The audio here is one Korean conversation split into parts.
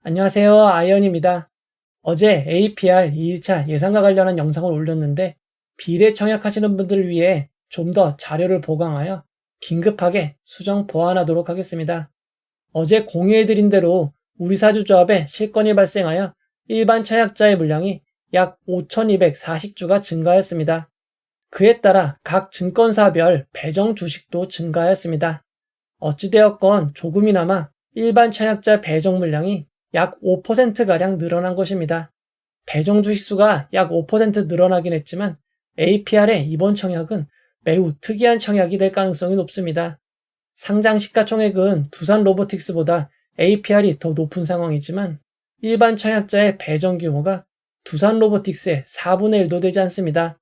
안녕하세요. 아이언입니다. 어제 APR 2일차 예상과 관련한 영상을 올렸는데 비례 청약하시는 분들을 위해 좀 더 자료를 보강하여 긴급하게 수정 보완하도록 하겠습니다. 어제 공유해드린 대로 우리사주조합에 실건이 발생하여 일반 청약자의 물량이 약 5,240주가 증가했습니다. 그에 따라 각 증권사별 배정 주식도 증가했습니다. 어찌되었건 조금이나마 일반 청약자 배정 물량이 약 5%가량 늘어난 것입니다. 배정 주식수가 약 5% 늘어나긴 했지만 APR의 이번 청약은 매우 특이한 청약이 될 가능성이 높습니다. 상장 시가총액은 두산 로보틱스보다 APR이 더 높은 상황이지만 일반 청약자의 배정 규모가 두산 로보틱스의 4분의 1도 되지 않습니다.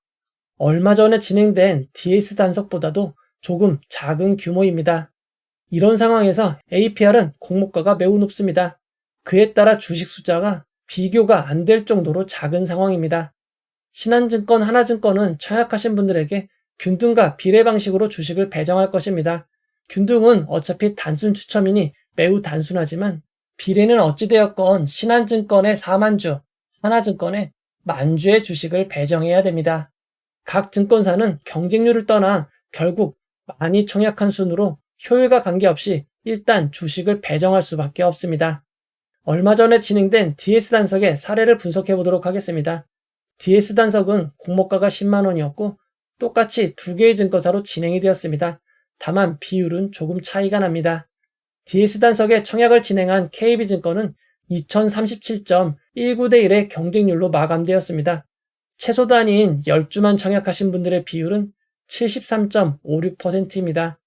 얼마 전에 진행된 DS 단석보다도 조금 작은 규모입니다. 이런 상황에서 APR은 공모가가 매우 높습니다. 그에 따라 주식 숫자가 비교가 안 될 정도로 작은 상황입니다. 신한증권, 하나증권은 청약하신 분들에게 균등과 비례 방식으로 주식을 배정할 것입니다. 균등은 어차피 단순 추첨이니 매우 단순하지만 비례는 어찌되었건 신한증권의 4만주, 하나증권의 만주의 주식을 배정해야 됩니다. 각 증권사는 경쟁률을 떠나 결국 많이 청약한 순으로 효율과 관계없이 일단 주식을 배정할 수밖에 없습니다. 얼마 전에 진행된 DS 단석의 사례를 분석해 보도록 하겠습니다. DS 단석은 공모가가 10만 원이었고 똑같이 두 개의 증권사로 진행이 되었습니다. 다만 비율은 조금 차이가 납니다. DS 단석의 청약을 진행한 KB증권은 2037.19대 1의 경쟁률로 마감되었습니다. 최소 단위인 10주만 청약하신 분들의 비율은 73.56%입니다.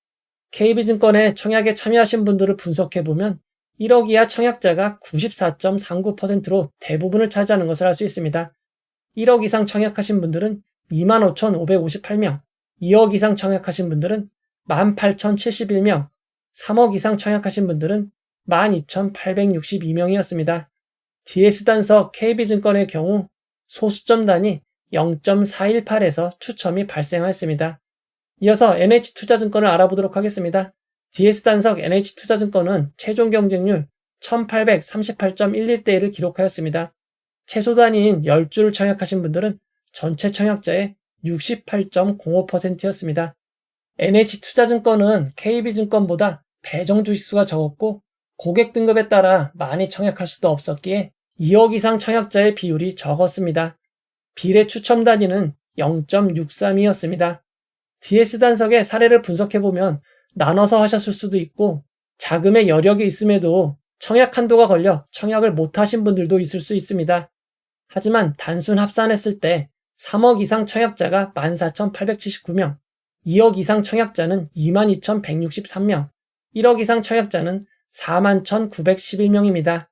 KB증권의 청약에 참여하신 분들을 분석해보면 1억 이하 청약자가 94.39%로 대부분을 차지하는 것을 알 수 있습니다. 1억 이상 청약하신 분들은 25,558명, 2억 이상 청약하신 분들은 18,071명, 3억 이상 청약하신 분들은 12,862명이었습니다. DS 단석 KB증권의 경우 소수점 단위 0.418에서 추첨이 발생하였습니다. 이어서 NH투자증권을 알아보도록 하겠습니다. DS 단석 NH투자증권은 최종 경쟁률 1838.11대 1을 기록하였습니다. 최소 단위인 10주를 청약하신 분들은 전체 청약자의 68.05%였습니다. NH투자증권은 KB증권보다 배정 주식수가 적었고 고객 등급에 따라 많이 청약할 수도 없었기에 2억 이상 청약자의 비율이 적었습니다. 비례 추첨 단위는 0.63이었습니다. DS 단석의 사례를 분석해보면 나눠서 하셨을 수도 있고 자금의 여력이 있음에도 청약 한도가 걸려 청약을 못하신 분들도 있을 수 있습니다. 하지만 단순 합산했을 때 3억 이상 청약자가 14,879명, 2억 이상 청약자는 22,163명, 1억 이상 청약자는 41,911명입니다.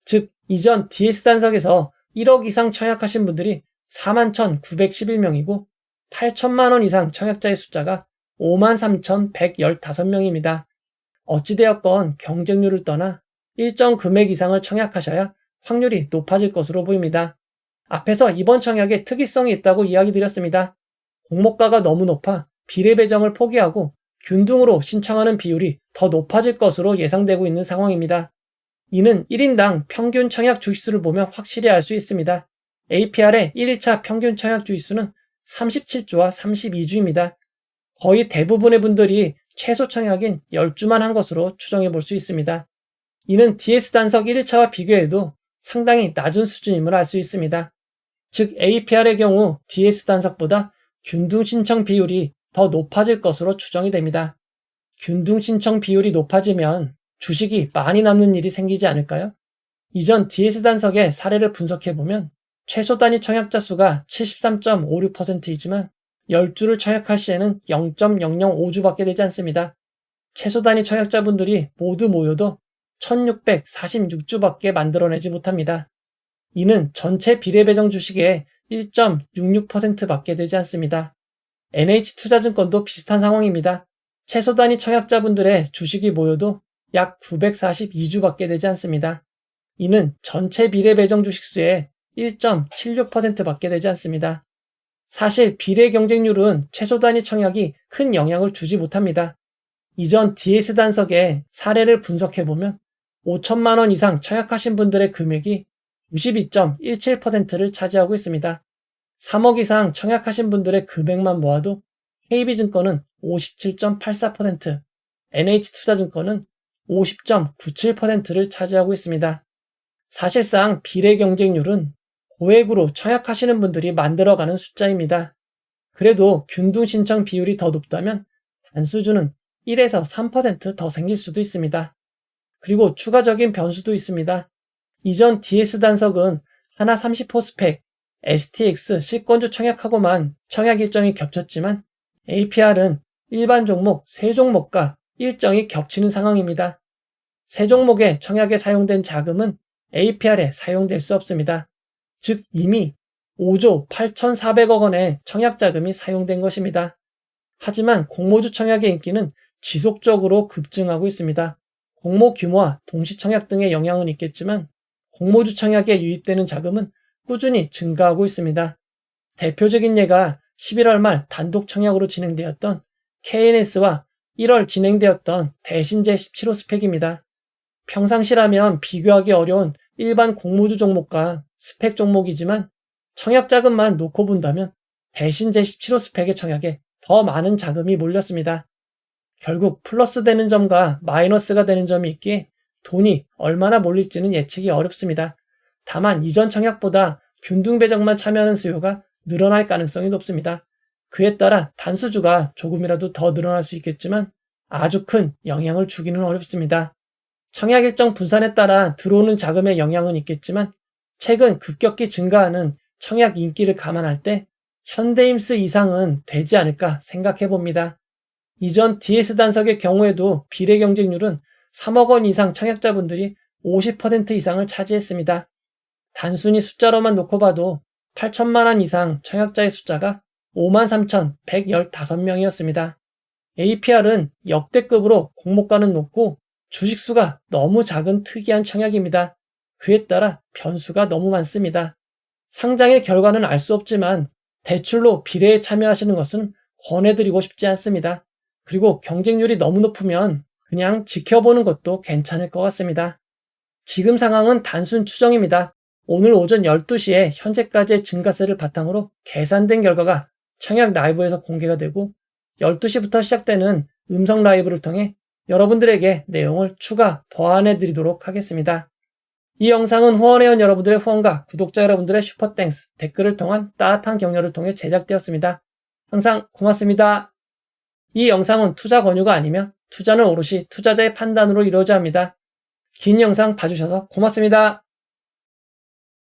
즉, 이전 DS 단석에서 1억 이상 청약하신 분들이 41,911명이고 8천만 원 이상 청약자의 숫자가 53,115명입니다. 어찌되었건 경쟁률을 떠나 일정 금액 이상을 청약하셔야 확률이 높아질 것으로 보입니다. 앞에서 이번 청약에 특이성이 있다고 이야기 드렸습니다. 공모가가 너무 높아 비례 배정을 포기하고 균등으로 신청하는 비율이 더 높아질 것으로 예상되고 있는 상황입니다. 이는 1인당 평균 청약 주식수를 보면 확실히 알 수 있습니다. APR의 1일차 평균 청약 주식수는 37주와 32주입니다. 거의 대부분의 분들이 최소 청약인 10주만 한 것으로 추정해 볼 수 있습니다. 이는 DS 단석 1일차와 비교해도 상당히 낮은 수준임을 알 수 있습니다. 즉 APR의 경우 DS 단석보다 균등 신청 비율이 더 높아질 것으로 추정이 됩니다. 균등 신청 비율이 높아지면 주식이 많이 남는 일이 생기지 않을까요? 이전 DS 단석의 사례를 분석해보면 최소 단위 청약자 수가 73.56%이지만 10주를 청약할 시에는 0.005주밖에 되지 않습니다. 최소 단위 청약자분들이 모두 모여도 1646주밖에 만들어내지 못합니다. 이는 전체 비례 배정 주식의 1.66%밖에 되지 않습니다. NH투자증권도 비슷한 상황입니다. 최소 단위 청약자분들의 주식이 모여도 약 942주밖에 되지 않습니다. 이는 전체 비례 배정 주식수의 1.76%밖에 되지 않습니다. 사실 비례 경쟁률은 최소 단위 청약이 큰 영향을 주지 못합니다. 이전 DS 단석의 사례를 분석해보면 5천만 원 이상 청약하신 분들의 금액이 92.17%를 차지하고 있습니다. 3억 이상 청약하신 분들의 금액만 모아도 KB증권은 57.84%, NH투자증권은 50.97%를 차지하고 있습니다. 사실상 비례 경쟁률은 고액으로 청약하시는 분들이 만들어가는 숫자입니다. 그래도 균등 신청 비율이 더 높다면 단수주는 1에서 3% 더 생길 수도 있습니다. 그리고 추가적인 변수도 있습니다. 이전 DS 단석은 하나 30호 스펙, STX 실권주 청약하고만 청약 일정이 겹쳤지만 APR은 일반 종목 3종목과 일정이 겹치는 상황입니다. 3종목의 청약에 사용된 자금은 APR에 사용될 수 없습니다. 즉 이미 5조 8,400억 원의 청약 자금이 사용된 것입니다. 하지만 공모주 청약의 인기는 지속적으로 급증하고 있습니다. 공모 규모와 동시 청약 등의 영향은 있겠지만 공모주 청약에 유입되는 자금은 꾸준히 증가하고 있습니다. 대표적인 예가 11월 말 단독 청약으로 진행되었던 KNS와 1월 진행되었던 대신제 17호 스펙입니다. 평상시라면 비교하기 어려운 일반 공모주 종목과 스펙 종목이지만 청약 자금만 놓고 본다면 대신제 17호 스펙의 청약에 더 많은 자금이 몰렸습니다. 결국 플러스 되는 점과 마이너스가 되는 점이 있기에 돈이 얼마나 몰릴지는 예측이 어렵습니다. 다만 이전 청약보다 균등 배정만 참여하는 수요가 늘어날 가능성이 높습니다. 그에 따라 단수주가 조금이라도 더 늘어날 수 있겠지만 아주 큰 영향을 주기는 어렵습니다. 청약 일정 분산에 따라 들어오는 자금의 영향은 있겠지만 최근 급격히 증가하는 청약 인기를 감안할 때 현대임스 이상은 되지 않을까 생각해 봅니다. 이전 DS 단석의 경우에도 비례 경쟁률은 3억 원 이상 청약자분들이 50% 이상을 차지했습니다. 단순히 숫자로만 놓고 봐도 8천만 원 이상 청약자의 숫자가 53,115명이었습니다. APR은 역대급으로 공모가는 높고 주식수가 너무 작은 특이한 청약입니다. 그에 따라 변수가 너무 많습니다. 상장의 결과는 알 수 없지만 대출로 비례에 참여하시는 것은 권해드리고 싶지 않습니다. 그리고 경쟁률이 너무 높으면 그냥 지켜보는 것도 괜찮을 것 같습니다. 지금 상황은 단순 추정입니다. 오늘 오전 12시에 현재까지의 증가세를 바탕으로 계산된 결과가 청약 라이브에서 공개가 되고 12시부터 시작되는 음성 라이브를 통해 여러분들에게 내용을 추가 보완해 드리도록 하겠습니다. 이 영상은 후원회원 여러분들의 후원과 구독자 여러분들의 슈퍼땡스, 댓글을 통한 따뜻한 격려를 통해 제작되었습니다. 항상 고맙습니다. 이 영상은 투자 권유가 아니며 투자는 오롯이 투자자의 판단으로 이루어져야 합니다. 긴 영상 봐주셔서 고맙습니다.